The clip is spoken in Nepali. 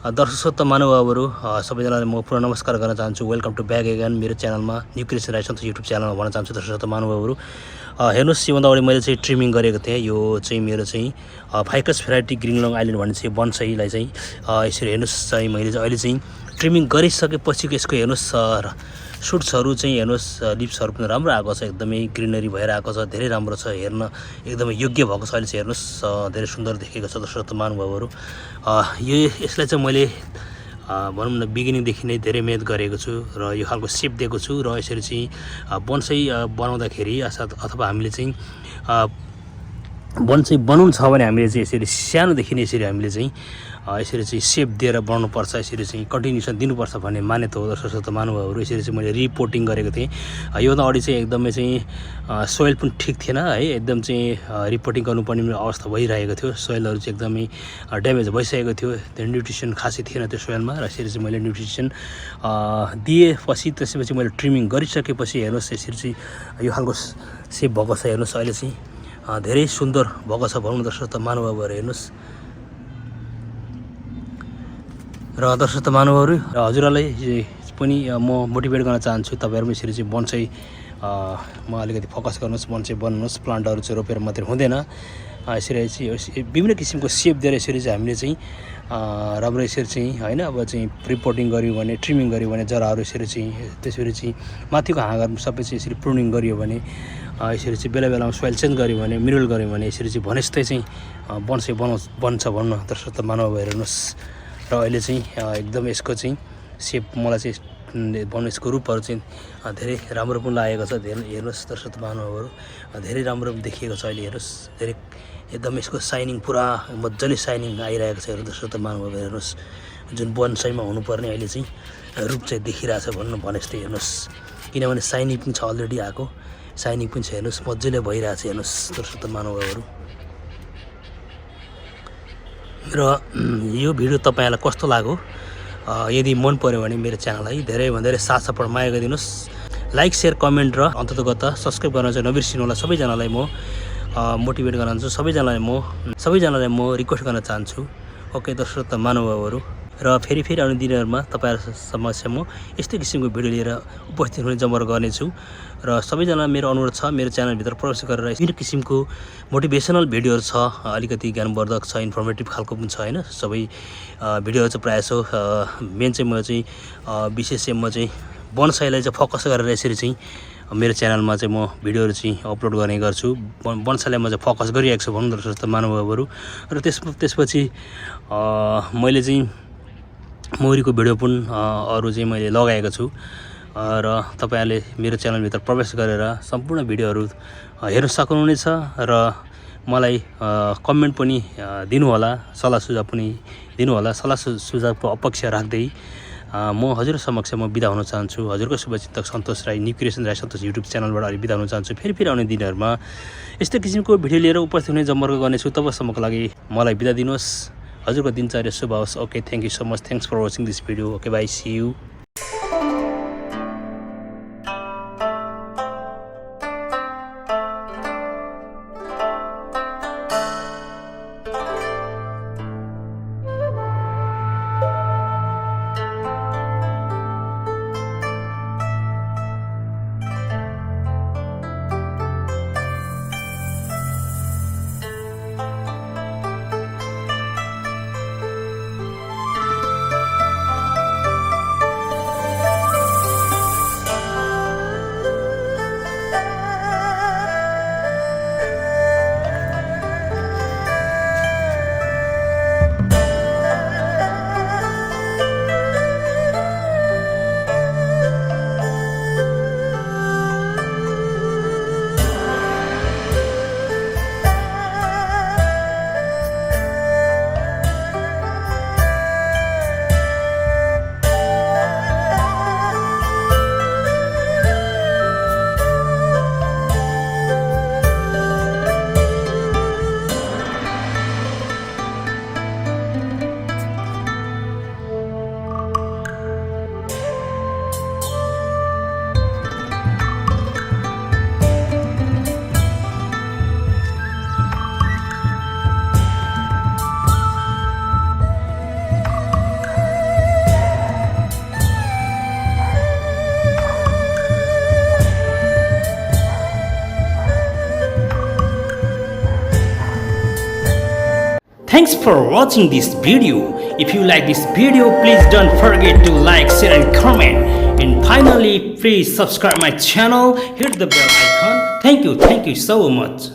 दर्शक महानुभावहरू सबैजनालाई म पुनः नमस्कार गर्न चाहन्छु। वेलकम टु ब्याक अगेन मेरो च्यानलमा न्यू क्रिएसन राई सन्तोष युट्युब च्यानलमा भन्न चाहन्छु। दर्शक महानुभावहरू हेर्नुहोस्, योभन्दा अगाडि मैले चाहिँ ट्रिमिङ गरेको थिएँ। यो चाहिँ मेरो चाहिँ ficus variety green long island भन्ने चाहिँ बन्साईलाई चाहिँ यसरी हेर्नुहोस् चाहिँ मैले चाहिँ अहिले चाहिँ ट्रिमिङ गरिसकेपछिको यसको हेर्नुहोस् सुट्सहरू चाहिँ हेर्नुहोस्, लिप्सहरू पनि राम्रो आएको छ, एकदमै ग्रिनरी भएर आएको छ, धेरै राम्रो छ, हेर्न एकदमै योग्य भएको छ। अहिले चाहिँ हेर्नुहोस् धेरै सुन्दर देखेको छ दर्शक महानुभावहरू। यसलाई चाहिँ मैले भनौँ न बिगिनिङदेखि नै धेरै मेहनत गरेको छु र यो खालको सेप दिएको छु र यसरी चाहिँ बन्साई बनाउँदाखेरि अथवा हामीले चाहिँ बन्साई बनाउनु छ भने हामीले चाहिँ यसरी सानोदेखि नै यसरी हामीले चाहिँ यसरी चाहिँ सेप दिएर बनाउनुपर्छ, यसरी चाहिँ कन्टिन्युसन दिनुपर्छ भन्ने मान्यता हो दर्शक महानुभावहरू। यसरी चाहिँ मैले रिपोर्टिङ गरेको थिएँ। योभन्दा अगाडि चाहिँ एकदमै चाहिँ सोइल पनि ठिक थिएन है, एकदम चाहिँ रिपोर्टिङ गर्नुपर्ने अवस्था भइरहेको थियो। सोइलहरू चाहिँ एकदमै ड्यामेज भइसकेको थियो, त्यो न्युट्रिसन खासै थिएन त्यो सोइलमा। र यसरी चाहिँ मैले न्युट्रिसन दिएपछि त्यसपछि मैले ट्रिमिङ गरिसकेपछि हेर्नुहोस् यसरी चाहिँ यो खालको सेप भएको छ। हेर्नुहोस् अहिले चाहिँ धेरै सुन्दर भएको छ भनौँ दर्शक महानुभावहरू। हेर्नुहोस् र दर्शक महानुभावहरू र हजुरहरूलाई पनि म मोटिभेट गर्न चाहन्छु, तपाईँहरू पनि यसरी चाहिँ बन्साई म अलिकति फोकस गर्नुहोस्, बन्साई बनाउनुहोस्। प्लान्टहरू चाहिँ रोपेर मात्रै हुँदैन, यसरी चाहिँ विभिन्न किसिमको सेप दिएर यसरी चाहिँ हामीले चाहिँ राम्रो यसरी चाहिँ होइन, अब चाहिँ रिपोर्टिङ गऱ्यो भने, ट्रिमिङ गऱ्यो भने जराहरू यसरी चाहिँ, त्यसरी चाहिँ माथिको हाँगाहरू सबै चाहिँ यसरी प्रुनिङ गरियो भने, यसरी चाहिँ बेला बेलामा सोइल चेन्ज गऱ्यो भने, मिनरल गऱ्यो भने यसरी चाहिँ भनेजस्तै चाहिँ बन्साई बन्छ भन्न दर्शक महानुभावहरू। हेर्नुहोस् र अहिले चाहिँ एकदम यसको चाहिँ सेप मलाई चाहिँ बनाउनु, यसको रूपहरू चाहिँ धेरै राम्रो पनि लागेको छ। धेरै हेर्नुहोस् दर्शक महानुभावहरू, धेरै राम्रो देखिएको छ। अहिले हेर्नुहोस् धेरै एकदम यसको साइनिङ पुरा मजाले साइनिङ आइरहेको छ। हेर्नु दर्शक महानुभावहरू, हेर्नुहोस् जुन बन्साईमा हुनुपर्ने अहिले चाहिँ रूप चाहिँ देखिरहेछ भने जस्तै। हेर्नुहोस् किनभने साइनिङ पनि छ, अलरेडी आएको साइनिङ पनि छ। हेर्नुहोस् मजाले भइरहेछ। हेर्नुहोस् दर्शक महानुभावहरू, र यो भिडियो तपाईँलाई कस्तो लाग्यो, यदि मन पर्यो भने मेरो च्यानललाई धेरैभन्दा धेरै साथ सपोर्ट माया गरिदिनुहोस्। लाइक सेयर कमेन्ट र अन्ततगत सब्सक्राइब गर्न चाहिँ नबिर्सिनु होला। सबैजनालाई म मोटिभेट गर्न चाहन्छु, सबैजनालाई म रिक्वेस्ट गर्न चाहन्छु। ओके दर्शक महानुभावहरू, र फेरि आउने दिनहरूमा तपाईँहरू समक्ष म यस्तै किसिमको भिडियो लिएर उपस्थित हुने जमर्को गर्नेछु। र सबैजना मेरो अनुरोध छ, मेरो च्यानलभित्र प्रवेश गरेर विभिन्न किसिमको मोटिभेसनल भिडियोहरू छ, अलिकति ज्ञानवर्धक छ, इन्फर्मेटिभ खालको पनि छ होइन। सबै भिडियोहरू चाहिँ प्रायः जसो मेन चाहिँ म चाहिँ विशेष चाहिँ म चाहिँ बन्साईलाई चाहिँ फोकस गरेर यसरी चाहिँ मेरो च्यानलमा चाहिँ म भिडियोहरू चाहिँ अपलोड गर्ने गर्छु। बन्साईलाई म चाहिँ फोकस गरिरहेको छु भनौँ दर्शक महानुभावहरू। र त्यसपछि मैले चाहिँ मौरीको भिडियो पनि अरू चाहिँ मैले लगाएको छु, र तपाईँहरूले मेरो च्यानलभित्र प्रवेश गरेर सम्पूर्ण भिडियोहरू हेर्न सक्नुहुनेछ। र मलाई कमेन्ट पनि दिनुहोला, सल्लाह सुझाव पनि दिनुहोला। सल्लाह सुझावको अपेक्षा राख्दै म हजुर समक्ष म बिदा हुन चाहन्छु। हजुरको शुभचिन्तक सन्तोष राई, न्यू क्रिएसन राई सन्तोष युट्युब च्यानलबाट अहिले बिदा हुन चाहन्छु। फेरि आउने दिनहरूमा यस्तै किसिमको भिडियो लिएर उपस्थित हुने जमर्को गर्नेछु। तबसम्मको लागि मलाई बिदा दिनुहोस्। हजुरको दिनचर्या शुभ होस्। Okay, thank you so much, thanks for watching this video. Okay, bye, see you. Thanks for watching this video. If you like this video, please don't forget to like, share and comment. And finally, please subscribe my channel, hit the bell icon. Thank you so much.